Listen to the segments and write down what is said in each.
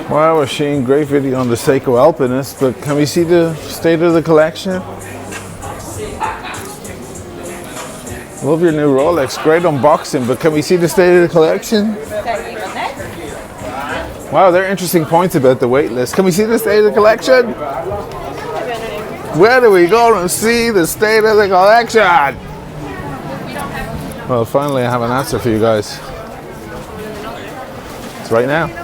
Wow, we're seeing great video on the Seiko Alpinist, but can we see the state of the collection? Love your new Rolex, great unboxing, but can we see the state of the collection? Wow, there are interesting points about the wait list. Can we see the state of the collection? Where do we go and see the state of the collection? Well, finally I have an answer for you guys. It's right now.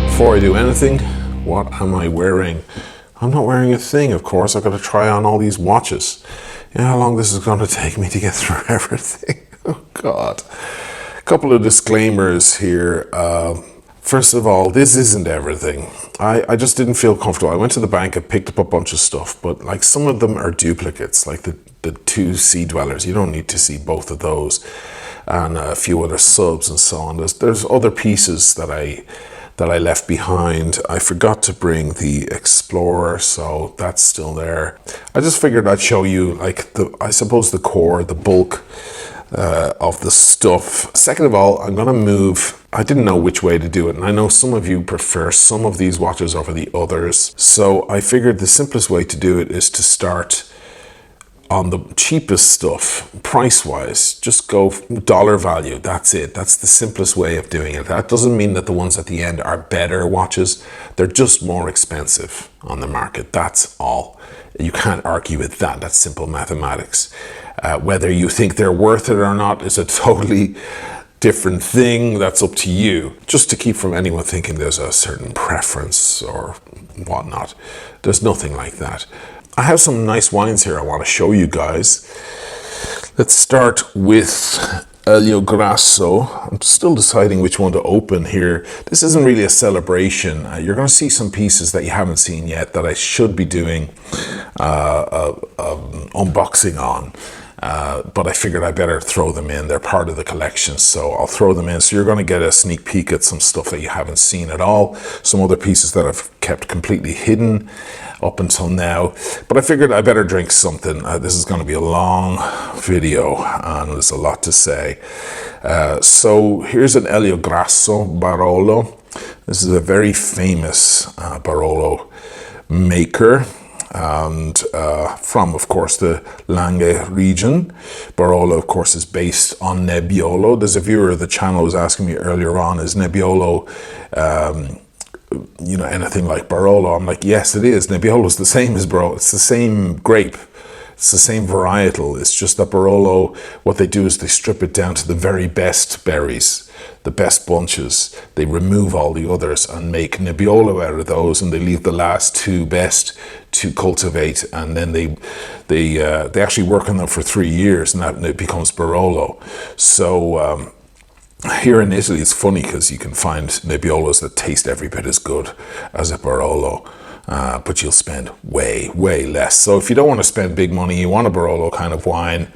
Before I do anything, what am I wearing? I'm not wearing a thing, of course. I've got to try on all these watches. You know how long this is going to take me to get through everything? Oh God. A couple of disclaimers here. First of all, this isn't everything. I just didn't feel comfortable. I went to the bank and picked up a bunch of stuff, but like some of them are duplicates, like the two Sea Dwellers. You don't need to see both of those, and a few other subs and so on. There's other pieces that I left behind. I forgot to bring the Explorer, so that's still there. I just figured I'd show you, like, I suppose the core, the bulk of the stuff. Second of all, I'm gonna move. I didn't know which way to do it, and I know some of you prefer some of these watches over the others, so I figured the simplest way to do it is to start on the cheapest stuff, price-wise. Just go dollar value, that's it. That's the simplest way of doing it. That doesn't mean that the ones at the end are better watches. They're just more expensive on the market, that's all. You can't argue with that, that's simple mathematics. Whether you think they're worth it or not is a totally different thing, that's up to you. Just to keep from anyone thinking there's a certain preference or whatnot. There's nothing like that. I have some nice wines here I want to show you guys. Let's start with Elio Grasso. I'm still deciding which one to open here. This isn't really a celebration. You're going to see some pieces that you haven't seen yet that I should be doing unboxing on. But I figured I better throw them in. They're part of the collection, so I'll throw them in. So you're going to get a sneak peek at some stuff that you haven't seen at all. Some other pieces that I've kept completely hidden up until now. But I figured I better drink something. This is going to be a long video, and there's a lot to say. So here's an Elio Grasso Barolo. This is a very famous Barolo maker. And from, of course, the Langhe region. Barolo, of course, is based on Nebbiolo. There's a viewer of the channel who was asking me earlier on, is Nebbiolo, you know, anything like Barolo? I'm like, yes, it is. Nebbiolo is the same as Barolo. It's the same grape. It's the same varietal. It's just that Barolo, what they do is they strip it down to the very best berries, the best bunches. They remove all the others and make Nebbiolo out of those, and they leave the last two best to cultivate, and then they actually work on them for 3 years, and that it becomes Barolo. So here in Italy, it's funny because you can find Nebbiolos that taste every bit as good as a Barolo. But you'll spend way less. So if you don't want to spend big money, you want a Barolo kind of wine,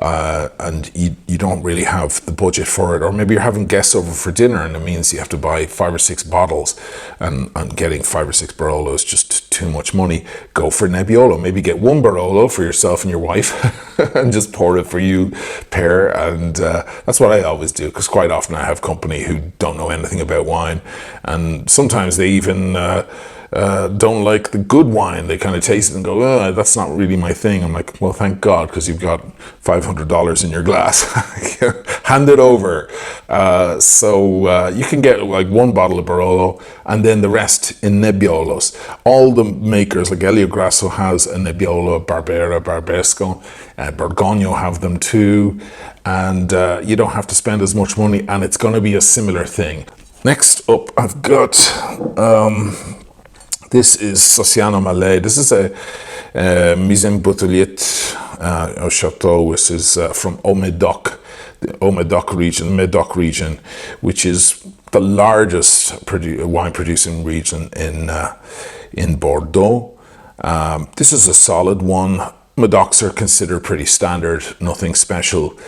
and you don't really have the budget for it, or maybe you're having guests over for dinner and it means you have to buy 5 or 6 bottles, and getting 5 or 6 Barolo is just too much money. Go for Nebbiolo. Maybe get 1 Barolo for yourself and your wife and just pour it for you pair, and that's what I always do, because quite often I have company who don't know anything about wine, and sometimes they even don't like the good wine. They kind of taste it and go, oh, that's not really my thing. I'm like, well, thank God, because you've got $500 in your glass. Hand it over. So you can get like 1 bottle of Barolo and then the rest in Nebbiolos. All the makers, like Elio Grasso has a Nebbiolo, Barbera, Barbesco, Borgogno have them too, and you don't have to spend as much money, and it's going to be a similar thing. Next up, I've got this is Sociando Mallet. This is a mise en bouteillette au chateau, which is from Au Médoc. the Medoc region, which is the largest wine producing region in Bordeaux. This is a solid one. Medocs are considered pretty standard, nothing special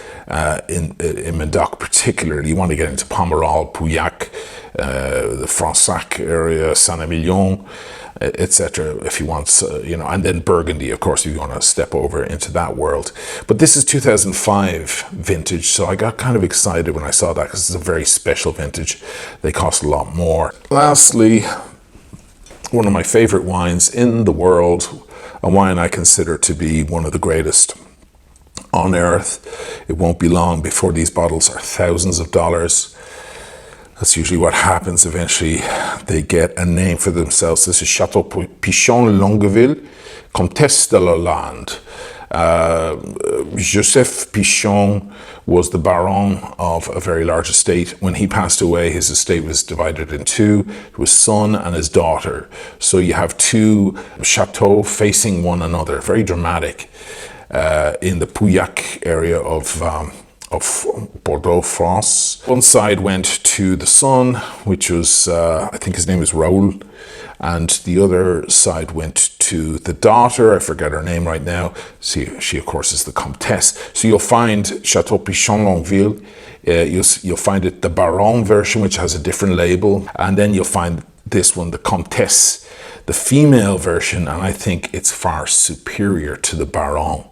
in Medoc particularly. You want to get into Pomerol, Pauillac, the Fronsac area, Saint-Emilion, etc. if you want, and then Burgundy, of course, if you want to step over into that world. But this is 2005 vintage, so I got kind of excited when I saw that because it's a very special vintage. They cost a lot more. Lastly, one of my favorite wines in the world, a wine I consider to be one of the greatest on earth. It won't be long before these bottles are thousands of dollars. That's usually what happens. Eventually, they get a name for themselves. This is Chateau Pichon Longueville, Comtesse de Lalande. Joseph Pichon was the baron of a very large estate. When he passed away, his estate was divided in two, his son and his daughter. So you have two chateaux facing one another, very dramatic, in the Pauillac area of Bordeaux, France. One side went to the son, which was, I think his name is Raoul, and the other side went to the daughter. I forget her name right now. She of course is the Comtesse. So you'll find Chateau Pichon Longueville. You'll find it the Baron version, which has a different label, and then you'll find this one, the Comtesse, the female version, and I think it's far superior to the Baron.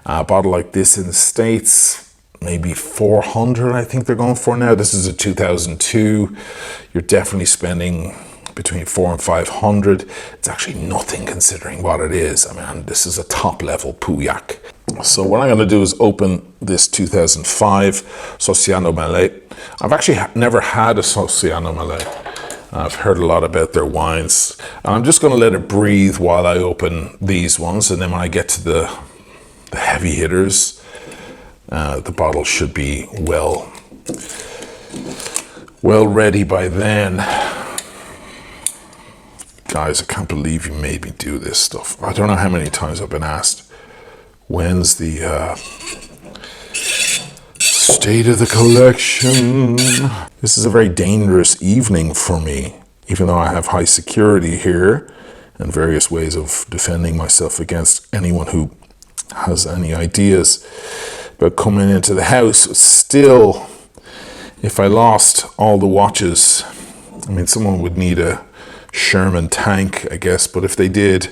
A bottle like this in the States, maybe 400, I think they're going for now. This is a 2002. You're definitely spending between 400 and 500. It's actually nothing considering what it is. I mean, this is a top level Pauillac. So what I'm going to do is open this 2005 Sociando Mallet. I've actually never had a Sociando Mallet. I've heard a lot about their wines. And I'm just going to let it breathe while I open these ones. And then when I get to the heavy hitters, the bottle should be well ready by then. Guys, I can't believe you made me do this stuff. I don't know how many times I've been asked, when's the state of the collection? This is a very dangerous evening for me, even though I have high security here and various ways of defending myself against anyone who has any ideas about coming into the house. Still, if I lost all the watches, I mean, someone would need a Sherman tank, I guess, but if they did,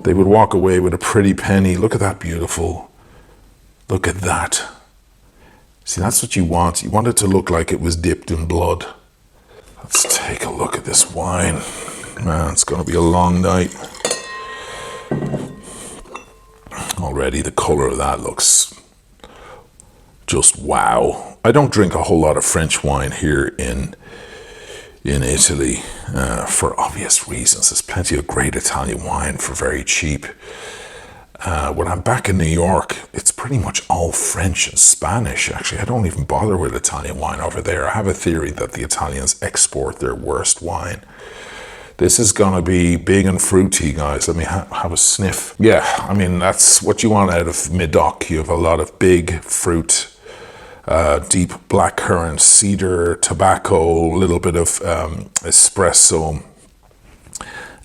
they would walk away with a pretty penny. Look at that beautiful. Look at that. See, that's what you want. You want it to look like it was dipped in blood. Let's take a look at this wine. Man, it's going to be a long night. Already the color of that looks just wow. I don't drink a whole lot of French wine here in Italy for obvious reasons. There's plenty of great Italian wine for very cheap. When I'm back in New York, it's pretty much all French and Spanish, actually. I don't even bother with Italian wine over there. I have a theory that the Italians export their worst wine. This is going to be big and fruity, guys. Let me have a sniff. Yeah, I mean, that's what you want out of Medoc. You have a lot of big fruit, deep blackcurrant, cedar, tobacco, a little bit of espresso.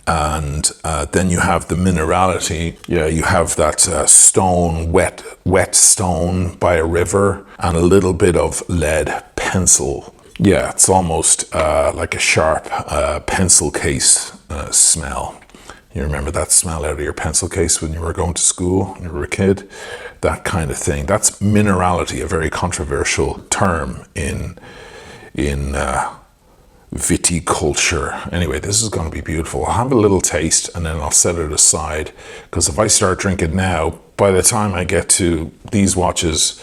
And then you have the minerality. Yeah, you have that stone, wet stone by a river, and a little bit of lead pencil. Yeah, it's almost like a sharp pencil case smell. You remember that smell out of your pencil case when you were going to school, when you were a kid? That kind of thing. That's minerality, a very controversial term in viticulture. Anyway, this is going to be beautiful. I'll have a little taste and then I'll set it aside, because if I start drinking now, by the time I get to these watches,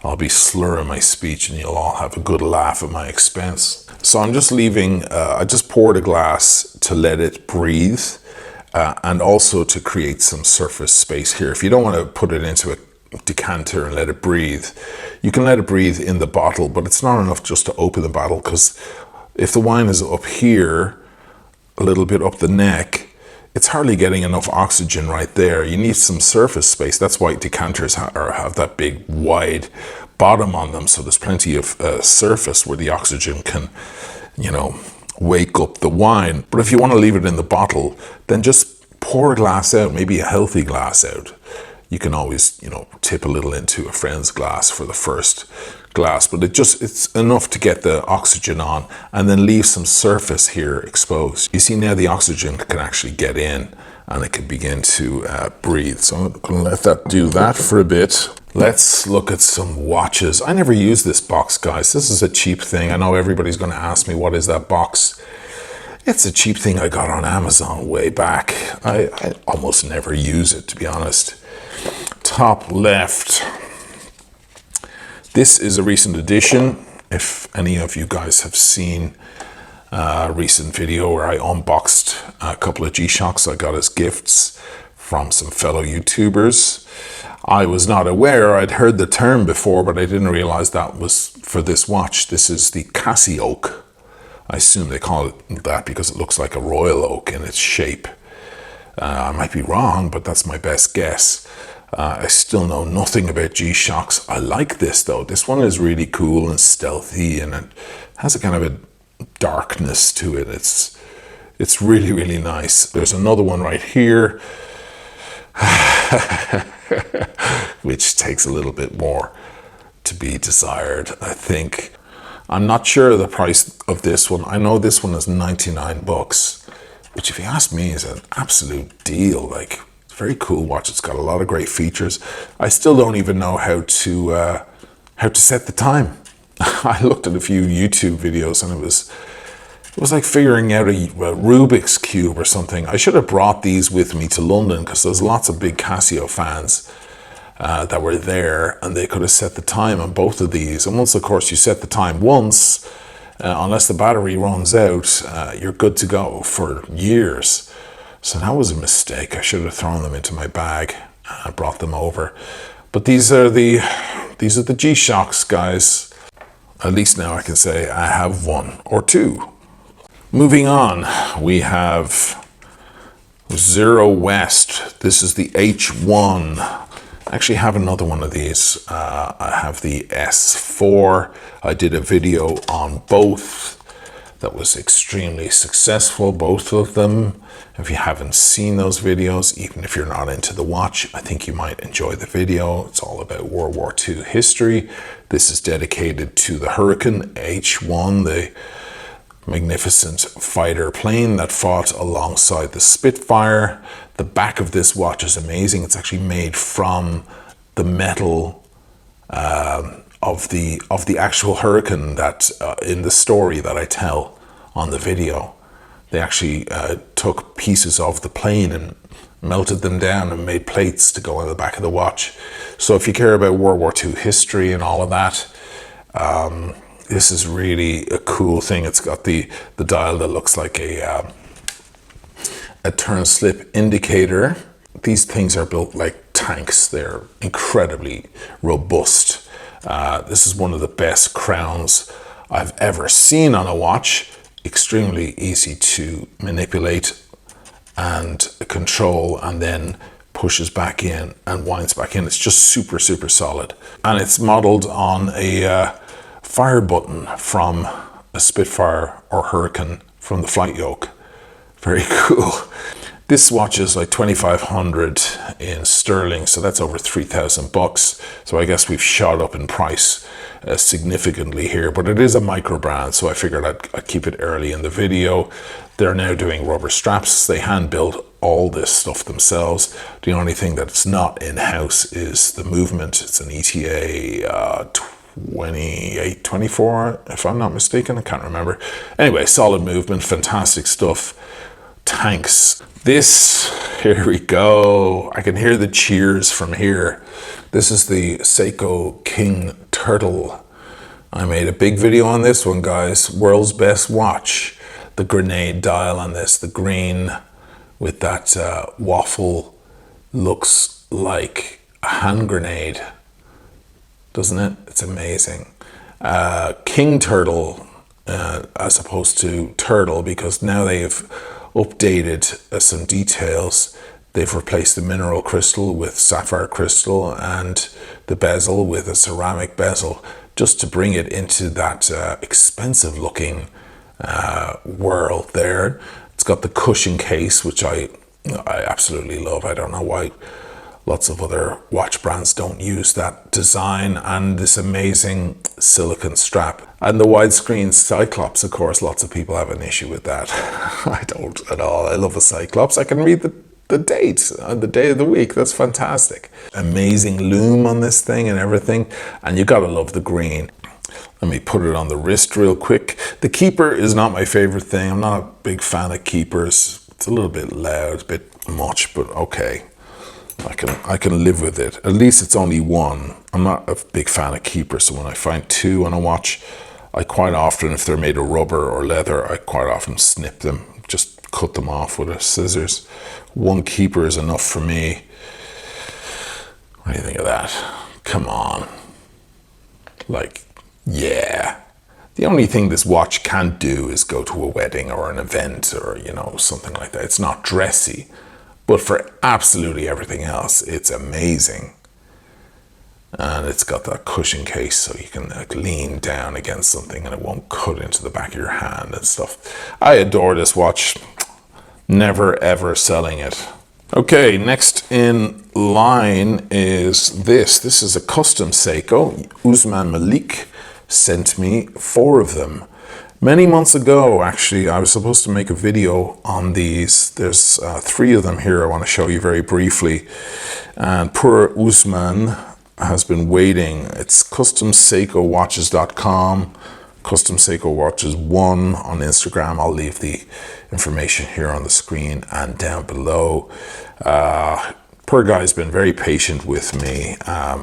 I'll be slurring my speech and you'll all have a good laugh at my expense. So I'm just leaving, I just poured a glass to let it breathe and also to create some surface space here. If you don't want to put it into a decanter and let it breathe, you can let it breathe in the bottle, but it's not enough just to open the bottle, because if the wine is up here, a little bit up the neck, it's hardly getting enough oxygen right there. You need some surface space. That's why decanters have that big, wide bottom on them, so there's plenty of surface where the oxygen can, you know, wake up the wine. But if you want to leave it in the bottle, then just pour a glass out, maybe a healthy glass out. You can always, you know, tip a little into a friend's glass for the first glass, but it's enough to get the oxygen on and then leave some surface here exposed. You see now the oxygen can actually get in and it can begin to breathe. So I'm going to let that do that for a bit. Let's look at some watches. I never use this box, guys. This is a cheap thing. I know everybody's going to ask me, what is that box? It's a cheap thing I got on Amazon way back. I almost never use it, to be honest. Top left. This is a recent addition. If any of you guys have seen a recent video where I unboxed a couple of G-Shocks I got as gifts from some fellow YouTubers. I was not aware, I'd heard the term before, but I didn't realize that was for this watch. This is the Casio G-Shock. I assume they call it that because it looks like a royal oak in its shape. I might be wrong, but that's my best guess. I still know nothing about G-Shocks. I like this though. This one is really cool and stealthy, and it has a kind of a darkness to it. It's really, really nice. There's another one right here, which takes a little bit more to be desired, I think. I'm not sure of the price of this one. I know this one is 99 bucks, which if you ask me is an absolute deal. Like, it's a very cool watch. It's got a lot of great features. I still don't even know how to set the time. I looked at a few YouTube videos and it was like figuring out a Rubik's Cube or something. I should have brought these with me to London because there's lots of big Casio fans that were there, and they could have set the time on both of these. And once, of course, you set the time once, unless the battery runs out, you're good to go for years. So that was a mistake. I should have thrown them into my bag and brought them over. But these are the G-Shocks, guys. At least now I can say I have one or two. Moving on, we have Zero West. This is the H1. I actually have another one of these. I have the S4. I did a video on both that was extremely successful, both of them. If you haven't seen those videos, even if you're not into the watch, I think you might enjoy the video. It's all about World War II history. This is dedicated to the Hurricane H1, the magnificent fighter plane that fought alongside the Spitfire. The back of this watch is amazing. It's actually made from the metal of the actual Hurricane that in the story that I tell on the video. They actually took pieces of the plane and melted them down and made plates to go on the back of the watch. So if you care about World War II history and all of that, this is really a cool thing. It's got the dial that looks like a turn slip indicator. These things are built like tanks. They're incredibly robust. This is one of the best crowns I've ever seen on a watch. Extremely easy to manipulate and control, and then pushes back in and winds back in. It's just super, super solid. And it's modeled on a fire button from a Spitfire or Hurricane from the flight yoke. Very cool. This watch is like 2,500 in sterling, so that's over 3,000 bucks. So I guess we've shot up in price significantly here, but it is a micro brand, so I figured I'd keep it early in the video. They're now doing rubber straps. They hand build all this stuff themselves. The only thing that's not in-house is the movement. It's an ETA 2824, if I'm not mistaken. I can't remember. Anyway, solid movement, fantastic stuff. Tanks. This, here we go. I can hear the cheers from here. This is the Seiko King Turtle. I made a big video on this one, guys. World's best watch. The grenade dial on this, the green with that waffle, looks like a hand grenade, doesn't it? It's amazing. King Turtle as opposed to Turtle, because now they've updated some details. They've replaced the mineral crystal with sapphire crystal and the bezel with a ceramic bezel, just to bring it into that expensive looking world there. It's got the cushion case, which I absolutely love. I don't know why lots of other watch brands don't use that design, and this amazing silicone strap. And the widescreen Cyclops, of course, lots of people have an issue with that. I don't at all. I love a Cyclops. I can read the date and the day of the week. That's fantastic. Amazing loom on this thing and everything. And you gotta love the green. Let me put it on the wrist real quick. The keeper is not my favorite thing. I'm not a big fan of keepers. It's a little bit loud, a bit much, but okay. I can live with it. At least it's only one. I'm not a big fan of keepers, so when I find two on a watch, I quite often, if they're made of rubber or leather, I quite often snip them, just cut them off with a scissors. One keeper is enough for me. What do you think of that? Come on. Like, yeah. The only thing this watch can't do is go to a wedding or an event or, you know, something like that. It's not dressy. But for absolutely everything else, it's amazing. And it's got that cushion case, so you can like lean down against something and it won't cut into the back of your hand and stuff. I adore this watch. Never ever selling it. Okay, next in line is this. This is a custom Seiko. Usman Malik sent me 4 of them. Many months ago, actually, I was supposed to make a video on these. There's 3 of them here I want to show you very briefly. And poor Usman has been waiting. It's customseikowatches.com, Custom Seiko Watches 1 on Instagram. I'll leave the information here on the screen and down below. Poor guy's been very patient with me.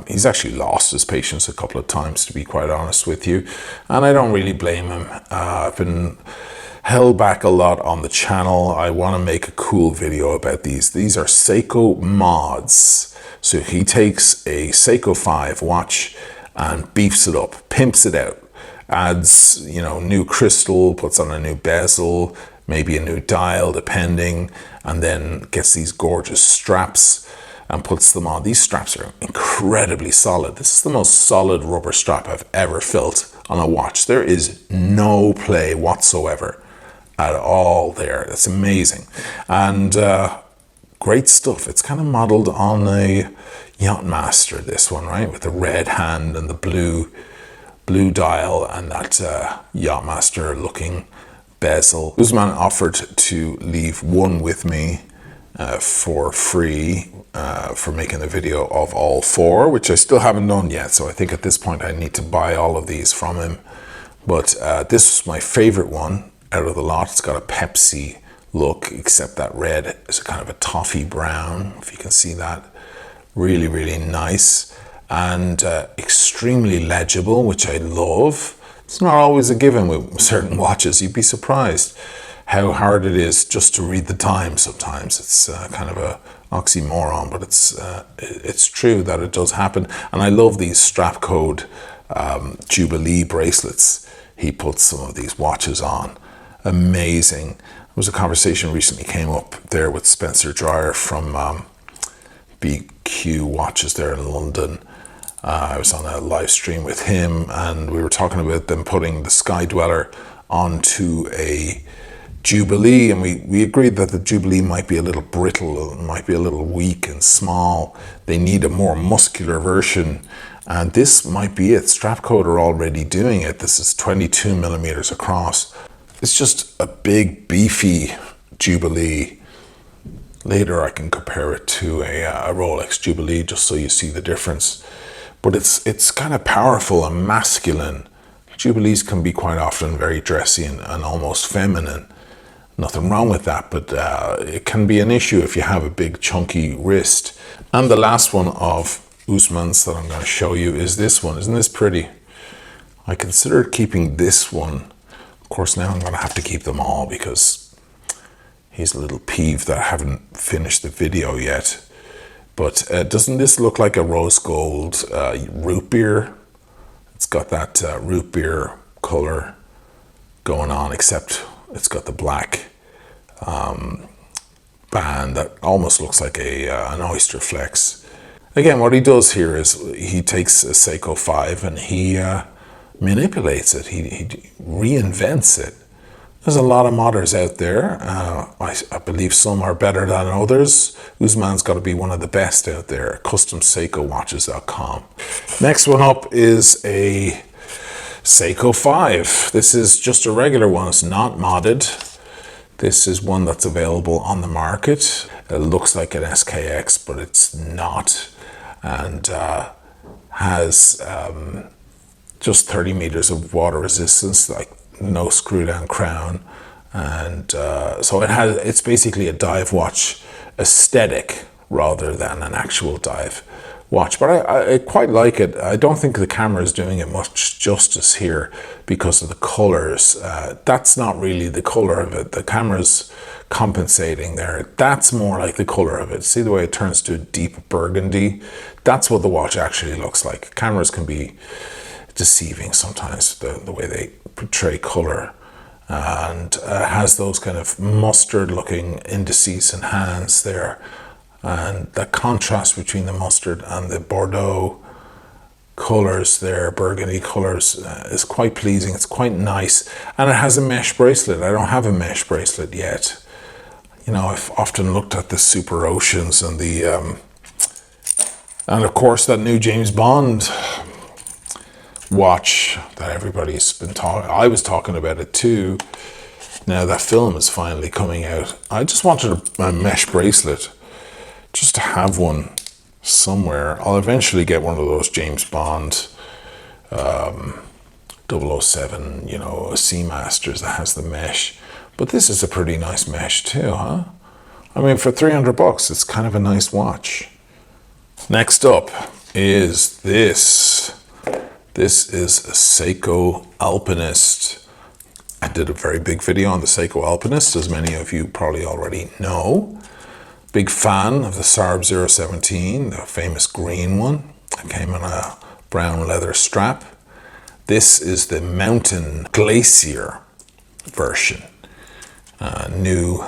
He's actually lost his patience a couple of times, to be quite honest with you. And I don't really blame him. I've been held back a lot on the channel. I want to make a cool video about these. These are Seiko mods. So he takes a Seiko 5 watch and beefs it up, pimps it out, adds, you know, new crystal, puts on a new bezel, maybe a new dial, depending, and then gets these gorgeous straps and puts them on. These straps are incredibly solid. This is the most solid rubber strap I've ever felt on a watch. There is no play whatsoever at all there. That's amazing. And great stuff. It's kind of modeled on a Yachtmaster, this one, right? With the red hand and the blue dial and that Yachtmaster looking bezel. Usman offered to leave one with me for free for making the video of all 4, which I still haven't done yet. So I think at this point I need to buy all of these from him. But this is my favorite one out of the lot. It's got a Pepsi look, except that red is a kind of a toffee brown, if you can see that. Really, really nice. And extremely legible, which I love. It's not always a given with certain watches. You'd be surprised how hard it is just to read the time sometimes. It's kind of a oxymoron, but it's true that it does happen. And I love these strap code Jubilee bracelets. He puts some of these watches on. Amazing. There was a conversation recently came up there with Spencer Dreyer from BQ Watches there in London. I was on a live stream with him and we were talking about them putting the Sky Dweller onto a Jubilee, and we agreed that the Jubilee might be a little brittle, might be a little weak and small. They need a more muscular version, and this might be it. Strapcode are already doing it. This is 22 millimeters across. It's just a big, beefy Jubilee. Later I can compare it to a Rolex Jubilee just so you see the difference. But it's kind of powerful and masculine. Jubilees can be quite often very dressy and almost feminine. Nothing wrong with that, but it can be an issue if you have a big chunky wrist. And the last one of Usman's that I'm going to show you is this one. Isn't this pretty? I considered keeping this one. Of course, now I'm going to have to keep them all because he's a little peeved that I haven't finished the video yet. But doesn't this look like a rose gold root beer? It's got that root beer color going on, except it's got the black band that almost looks like an oyster flex. Again, what he does here is he takes a Seiko 5 and he manipulates it. He reinvents it. There's a lot of modders out there. I believe some are better than others. Usman's got to be one of the best out there. CustomSeikoWatches.com. Next one up is a Seiko 5. This is just a regular one. It's not modded. This is one that's available on the market. It looks like an SKX, but it's not. And has just 30 meters of water resistance, like no screw down crown, and so it's basically a dive watch aesthetic rather than an actual dive watch. But I quite like it. I don't think the camera is doing it much justice here because of the colors. That's not really the color of it. The camera's compensating there. That's more like the color of it. See the way it turns to deep burgundy? That's what the watch actually looks like. Cameras can be deceiving sometimes, the way they portray color, and has those kind of mustard looking indices and hands there, and the contrast between the mustard and the Bordeaux colors there, burgundy colors, is quite pleasing. It's quite nice, and it has a mesh bracelet. I don't have a mesh bracelet yet. You know, I've often looked at the Super Oceans and the and of course that new James Bond watch that everybody's been talking. I was talking about it too. Now that film is finally coming out. I just wanted a mesh bracelet, just to have one somewhere. I'll eventually get one of those James Bond 007, you know, Seamasters that has the mesh. But this is a pretty nice mesh too, huh? I mean, for 300 bucks, it's kind of a nice watch. Next up is this. This is a Seiko Alpinist. I did a very big video on the Seiko Alpinist, as many of you probably already know. Big fan of the Sarb 017, the famous green one. It came on a brown leather strap. This is the Mountain Glacier version, new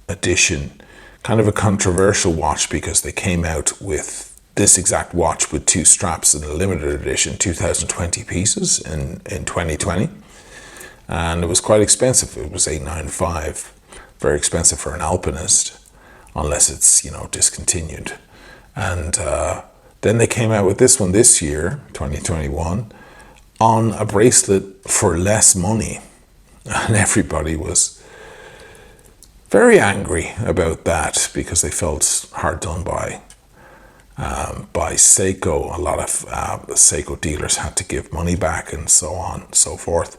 edition. Kind of a controversial watch because they came out with this exact watch with two straps in a limited edition, 2020 pieces in 2020. And it was quite expensive. It was $895. Very expensive for an Alpinist, unless it's, you know, discontinued. And then they came out with this one this year, 2021, on a bracelet for less money. And everybody was very angry about that because they felt hard done by Seiko. A lot of Seiko dealers had to give money back and so on and so forth.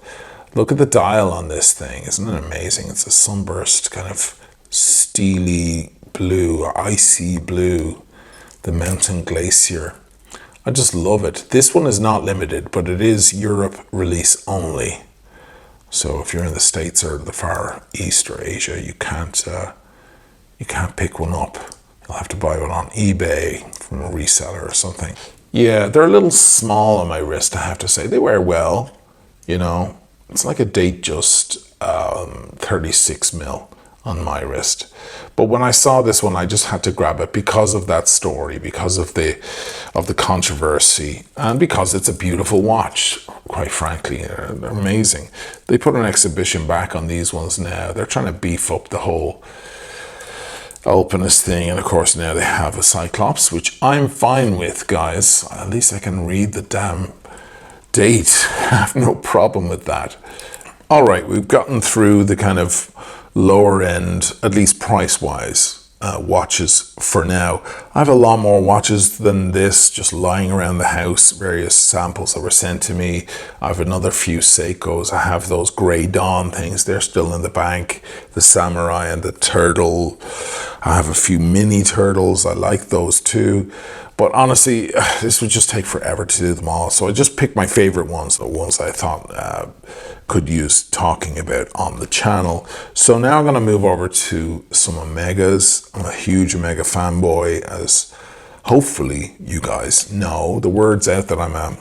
Look at the dial on this thing. Isn't it amazing? It's a sunburst kind of steely blue, icy blue, the Mountain Glacier. I just love it. This one is not limited, but it is Europe release only. So if you're in the States or the Far East or Asia, you can't pick one up. You'll have to buy one on eBay from a reseller or something. Yeah, they're a little small on my wrist, I have to say. They wear well, you know. It's like a Datejust 36 mil on my wrist. But when I saw this one, I just had to grab it because of that story, because of the controversy, and because it's a beautiful watch, quite frankly. They're amazing. They put an exhibition back on these ones now. They're trying to beef up the whole Alpinist thing, and of course now they have a Cyclops, which I'm fine with, guys. At least I can read the damn date. I have no problem with that. All right, we've gotten through the kind of lower end, at least price wise, watches for now. I have a lot more watches than this just lying around the house, various samples that were sent to me. I have another few Seikos. I have those Grey Dawn things, they're still in the bank. The Samurai and the Turtle. I have a few mini turtles, I like those too. But honestly, this would just take forever to do them all. So I just picked my favorite ones, the ones I thought could use talking about on the channel. So now I'm gonna move over to some Omegas. I'm a huge Omega fanboy, as hopefully you guys know. The word's out that I'm a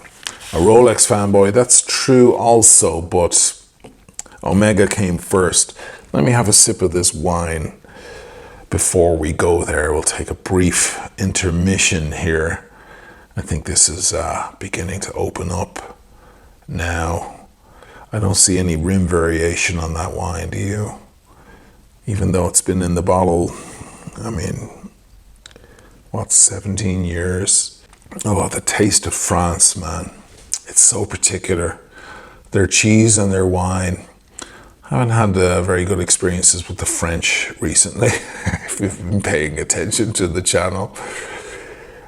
Rolex fanboy. That's true also, but Omega came first. Let me have a sip of this wine. before we go there, we'll take a brief intermission here. I think this is beginning to open up now. I don't see any rim variation on that wine, do you? Even though it's been in the bottle, I mean, what, 17 years? Oh, the taste of France, man. It's so particular. Their cheese and their wine. I haven't had very good experiences with the French recently. If you've been paying attention to the channel,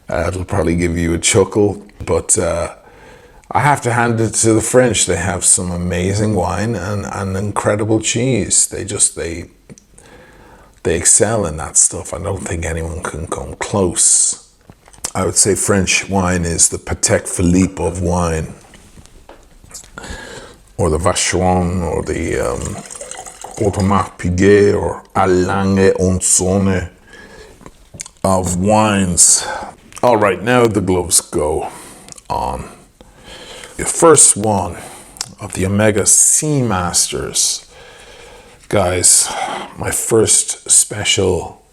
it'll probably give you a chuckle. But I have to hand it to the French. They have some amazing wine and incredible cheese. They excel in that stuff. I don't think anyone can come close. I would say French wine is the Patek Philippe of wine, or the Vacheron, or the Audemars Piguet, or Alange Onsone of wines. All right, now the gloves go on. The first one of the Omega Seamasters. Guys, my first special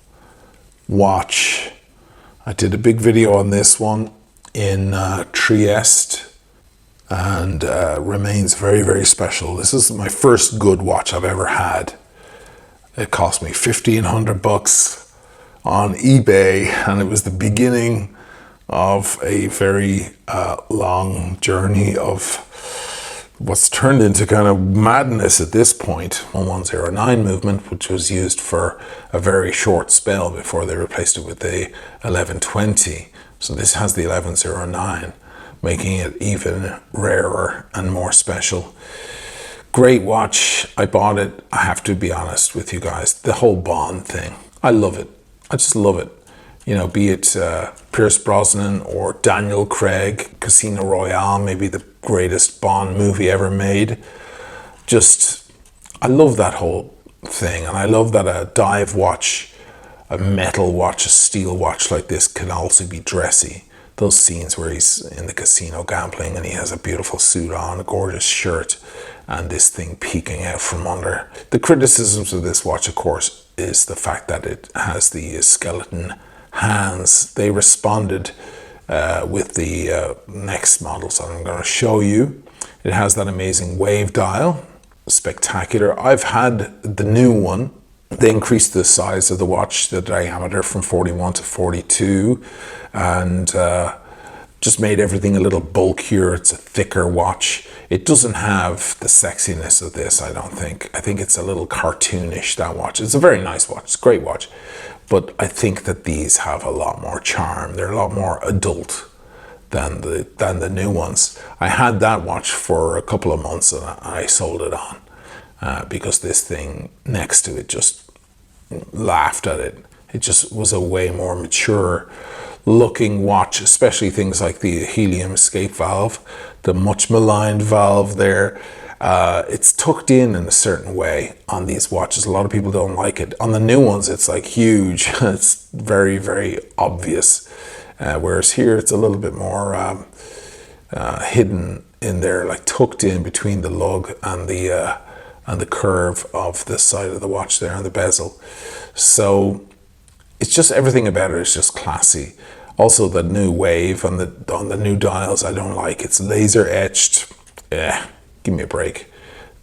watch. I did a big video on this one in Trieste, and remains very, very special. This is my first good watch I've ever had. It cost me $1,500 on eBay, and it was the beginning of a very long journey of what's turned into kind of madness at this point. 1109 movement, which was used for a very short spell before they replaced it with the 1120. So this has the 1109, making it even rarer and more special. Great watch. I bought it. I have to be honest with you guys. The whole Bond thing, I love it. I just love it. You know, be it Pierce Brosnan or Daniel Craig, Casino Royale, maybe the greatest Bond movie ever made. Just, I love that whole thing. And I love that a dive watch, a metal watch, a steel watch like this can also be dressy. Those scenes where he's in the casino gambling and he has a beautiful suit on, a gorgeous shirt, and this thing peeking out from under. The criticisms of this watch, of course, is the fact that it has the skeleton hands. They responded with the next models that I'm going to show you. It has that amazing wave dial, spectacular. I've had the new one. They increased the size of the watch, the diameter, from 41 to 42, and just made everything a little bulkier. It's a thicker watch. It doesn't have the sexiness of this, I don't think. I think it's a little cartoonish, that watch. It's a very nice watch. It's a great watch. But I think that these have a lot more charm. They're a lot more adult than the new ones. I had that watch for a couple of months and I sold it on because this thing next to it just laughed at it. It just was a way more mature looking watch, especially things like the helium escape valve, the much maligned valve there. It's tucked in a certain way on these watches. A lot of people don't like it. On the new ones, it's like huge. It's very, very obvious. Whereas here, it's a little bit more hidden in there, like tucked in between the lug and the curve of the side of the watch there and the bezel. So it's just, everything about it is just classy. Also, the new wave on the new dials, I don't like. It's laser etched. Yeah. Give me a break.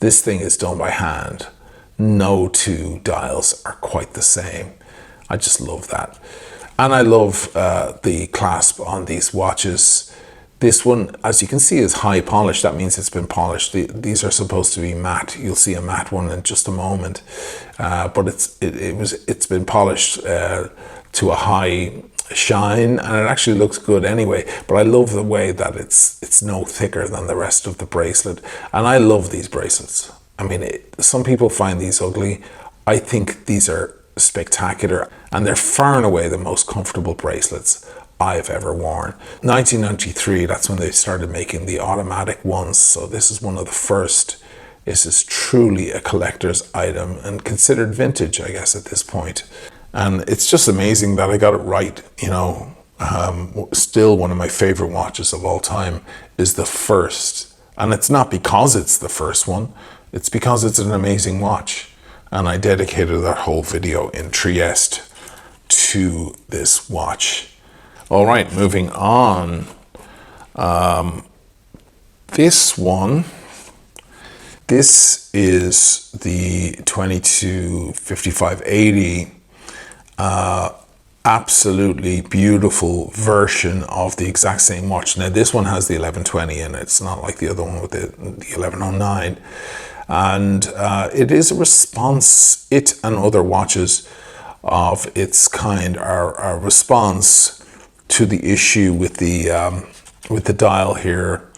This thing is done by hand. No two dials are quite the same. I just love that. And I love the clasp on these watches. This one, as you can see, is high polish. That means it's been polished. These are supposed to be matte. You'll see a matte one in just a moment. But it's been polished to a high shine, and it actually looks good anyway. But I love the way that it's no thicker than the rest of the bracelet, and I love these bracelets. I mean, some people find these ugly. I think these are spectacular, and they're far and away the most comfortable bracelets I've ever worn. 1993, that's when they started making the automatic ones, so this is one of the first. This is truly a collector's item and considered vintage, I guess, at this point. And it's just amazing that I got it right. You know, still one of my favorite watches of all time is the first. And it's not because it's the first one, it's because it's an amazing watch. And I dedicated that whole video in Trieste to this watch. All right, moving on. This one, this is the 225580. Absolutely beautiful version of the exact same watch. Now this one has the 1120 in it. It's not like the other one with the 1109. And it is a response, it and other watches of its kind are a response to the issue with the dial here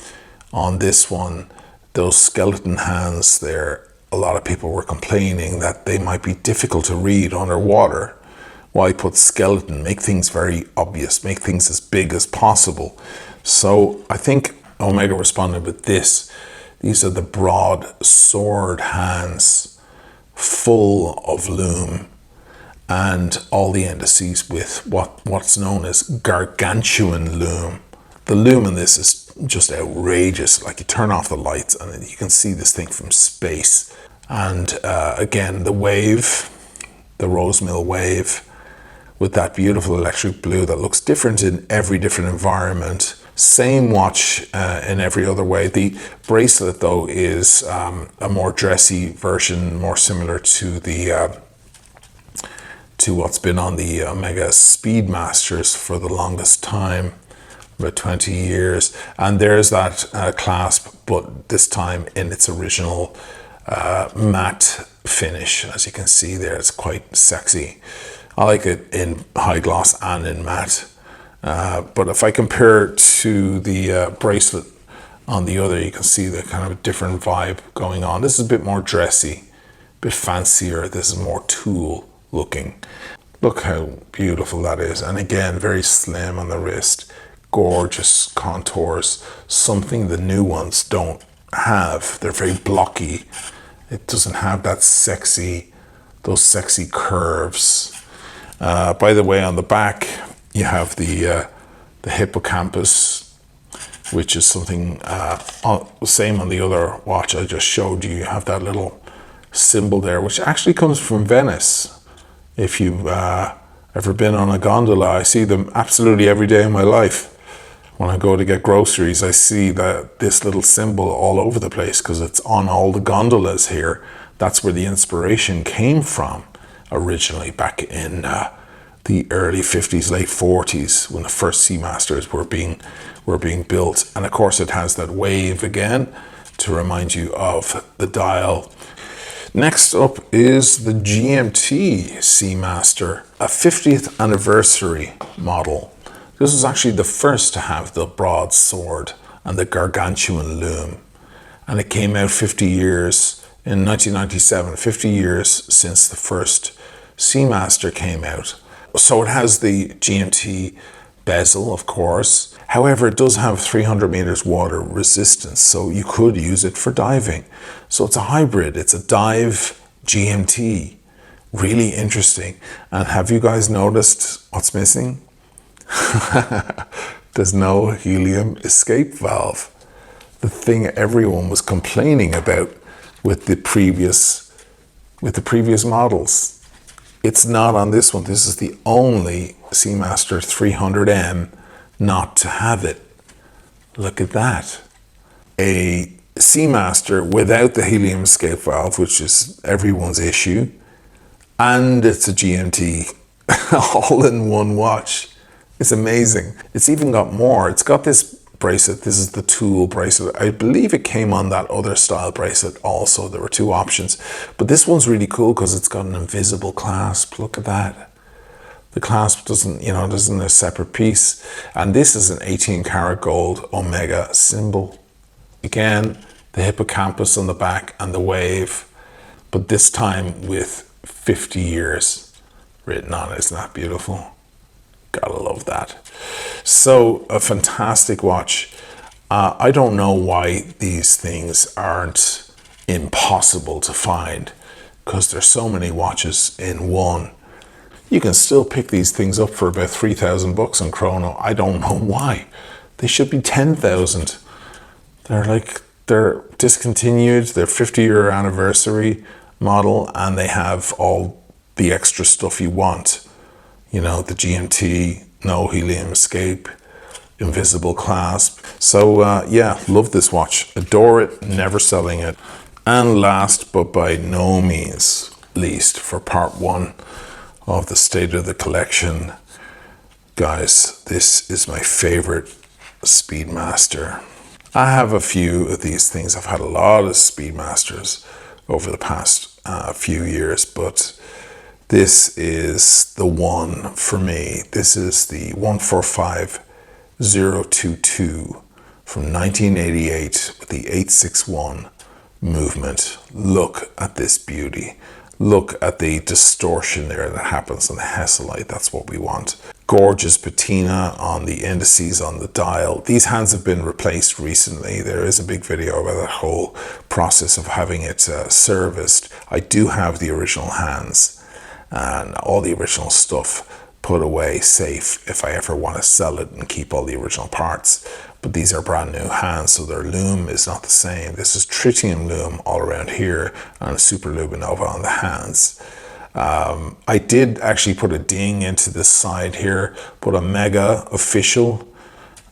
on this one. Those skeleton hands there, a lot of people were complaining that they might be difficult to read underwater. Why put skeleton? Make things very obvious, make things as big as possible. So I think Omega responded with this. These are the broad sword hands, full of lume, and all the indices with what's known as gargantuan lume. The lume in this is just outrageous. Like, you turn off the lights and you can see this thing from space. And again, the wave, the Rosemill wave, with that beautiful electric blue that looks different in every different environment. Same watch in every other way. The bracelet, though, is a more dressy version, more similar to the to what's been on the Omega Speedmasters for the longest time, about 20 years. And there's that clasp, but this time in its original matte finish. As you can see there, it's quite sexy. I like it in high gloss and in matte. But if I compare to the bracelet on the other, you can see the kind of different vibe going on. This is a bit more dressy, a bit fancier. This is more tool looking. Look how beautiful that is. And again, very slim on the wrist, gorgeous contours, something the new ones don't have. They're very blocky. It doesn't have that sexy, those sexy curves. By the way, on the back, you have the hippocampus, which is something same on the other watch I just showed you. You have that little symbol there, which actually comes from Venice. If you've ever been on a gondola, I see them absolutely every day in my life. When I go to get groceries, I see this little symbol all over the place because it's on all the gondolas here. That's where the inspiration came from originally, back in the early 50s, late 40s, when the first Seamasters were being built. And of course it has that wave again to remind you of the dial. Next up is the GMT Seamaster, a 50th anniversary model. This was actually the first to have the broad sword and the gargantuan lume. And it came out 50 years in 1997, 50 years since the first Seamaster came out. So it has the GMT bezel, of course. However, it does have 300 meters water resistance, so you could use it for diving. So it's a hybrid, it's a dive GMT. Really interesting. And have you guys noticed what's missing? There's no helium escape valve. The thing everyone was complaining about with the previous models. It's not on this one. This is the only Seamaster 300M not to have it. Look at that. A Seamaster without the helium escape valve, which is everyone's issue, and it's a GMT all in one watch. It's amazing. It's even got more. It's got this bracelet. This is the tool bracelet. I believe it came on that other style bracelet also. There were two options, but this one's really cool because it's got an invisible clasp. Look at that. The clasp doesn't a separate piece. And this is an 18 karat gold Omega symbol. Again, the hippocampus on the back and the wave, but this time with 50 years written on it. Isn't that beautiful? Gotta love that. So a fantastic watch. I don't know why these things aren't impossible to find, because there's so many watches in one. You can still pick these things up for about 3,000 bucks on Chrono. I don't know why. They should be 10,000. They're discontinued. They're 50-year anniversary model, and they have all the extra stuff you want. You know, the GMT, no helium escape, invisible clasp. So yeah, love this watch, adore it, never selling it. And last but by no means least, for part one of the state of the collection, guys, this is my favorite Speedmaster. I have a few of these things. I've had a lot of Speedmasters over the past few years, but this is the one for me. This is the 145022 from 1988 with the 861 movement. Look at this beauty. Look at the distortion there that happens on the Hesalite. That's what we want. Gorgeous patina on the indices on the dial. These hands have been replaced recently. There is a big video about that whole process of having it serviced. I do have the original hands and all the original stuff put away safe if I ever want to sell it and keep all the original parts. But these are brand new hands, so their lume is not the same. This is tritium lume all around here and super luminova on the hands. I did actually put a ding into this side here, but Omega official,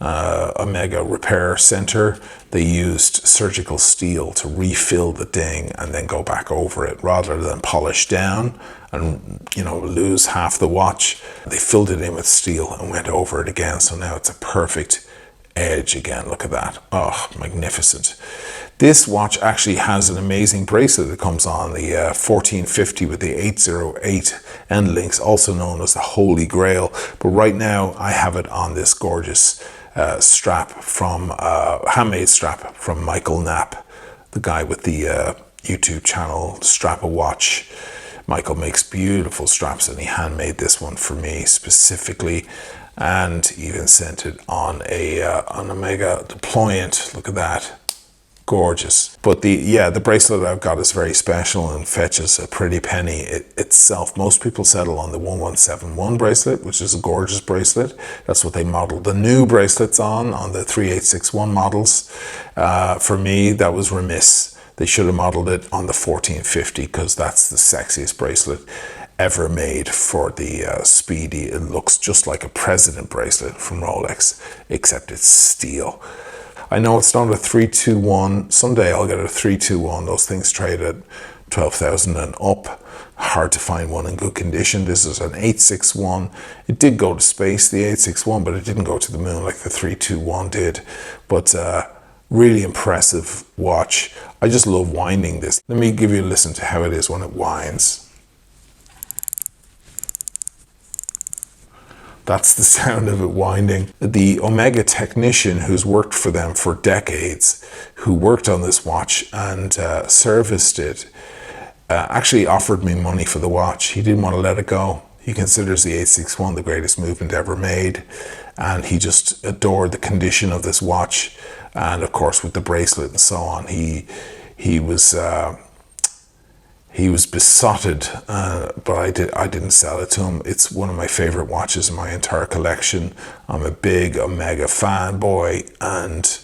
Omega repair center, they used surgical steel to refill the ding and then go back over it rather than polish down and, you know, lose half the watch. They filled it in with steel and went over it again, so now it's a perfect edge again. Look at that. Oh, magnificent. This watch actually has an amazing bracelet that comes on, the 1450 with the 808 end links, also known as the Holy Grail. But right now I have it on this gorgeous strap from, handmade strap from Michael Knapp, the guy with the YouTube channel Strap a Watch. Michael makes beautiful straps and he handmade this one for me specifically, and even sent it on an Omega deployant. Look at that. Gorgeous. But the bracelet I've got is very special and fetches a pretty penny itself. Most people settle on the 1171 bracelet, which is a gorgeous bracelet. That's what they modeled the new bracelets on the 3861 models. For me, that was remiss. They should have modeled it on the 1450 because that's the sexiest bracelet ever made for the Speedy. It looks just like a president bracelet from Rolex, except it's steel. I know it's not a 321. Someday I'll get a 321. Those things trade at 12,000 and up. Hard to find one in good condition. This is an 861. It did go to space, the 861, but it didn't go to the moon like the 321 did. But really impressive watch. I just love winding this. Let me give you a listen to how it is when it winds. That's the sound of it winding. The Omega technician who's worked for them for decades, who worked on this watch and serviced it, actually offered me money for the watch. He didn't want to let it go. He considers the 861 the greatest movement ever made, and he just adored the condition of this watch. And of course, with the bracelet and so on, he was besotted, but I didn't sell it to him. It's one of my favorite watches in my entire collection. I'm a big Omega fanboy, and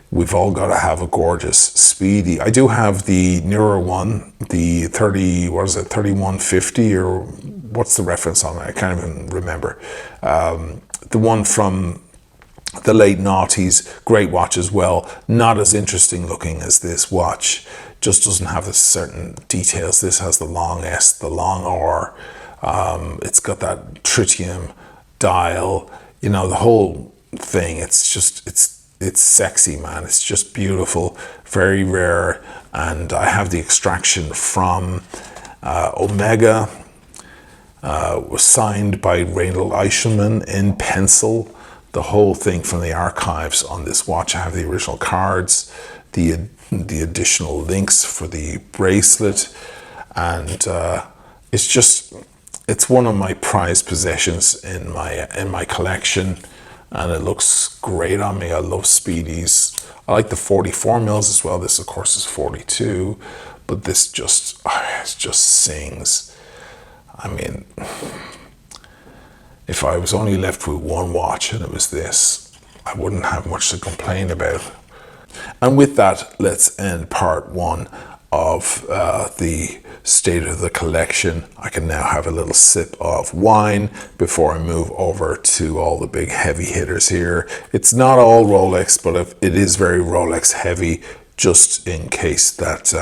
we've all got to have a gorgeous Speedy. I do have the newer one, the 3150, or what's the reference on it? I can't even remember. The one from the late noughties, great watch as well. Not as interesting looking as this watch. Just doesn't have the certain details. This has the long S, the long R. It's got that tritium dial. You know, the whole thing. It's just, it's sexy, man. It's just beautiful, very rare. And I have the extraction from Omega. Was signed by Reynold Eichelman in pencil. The whole thing from the archives on this watch. I have the original cards, the additional links for the bracelet, and it's one of my prized possessions in my collection, and it looks great on me. I love Speedies. I like the 44 mils as well. This of course is 42, but this just sings. I mean, if I was only left with one watch and it was this, I wouldn't have much to complain about. And with that, let's end part one of the state of the collection. I can now have a little sip of wine before I move over to all the big heavy hitters here. It's not all Rolex, but it is very Rolex heavy, just in case that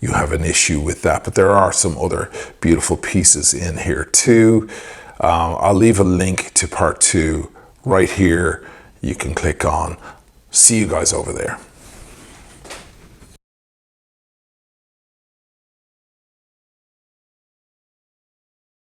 you have an issue with that. But there are some other beautiful pieces in here too. I'll leave a link to part 2 right here. You can click on. See you guys over there.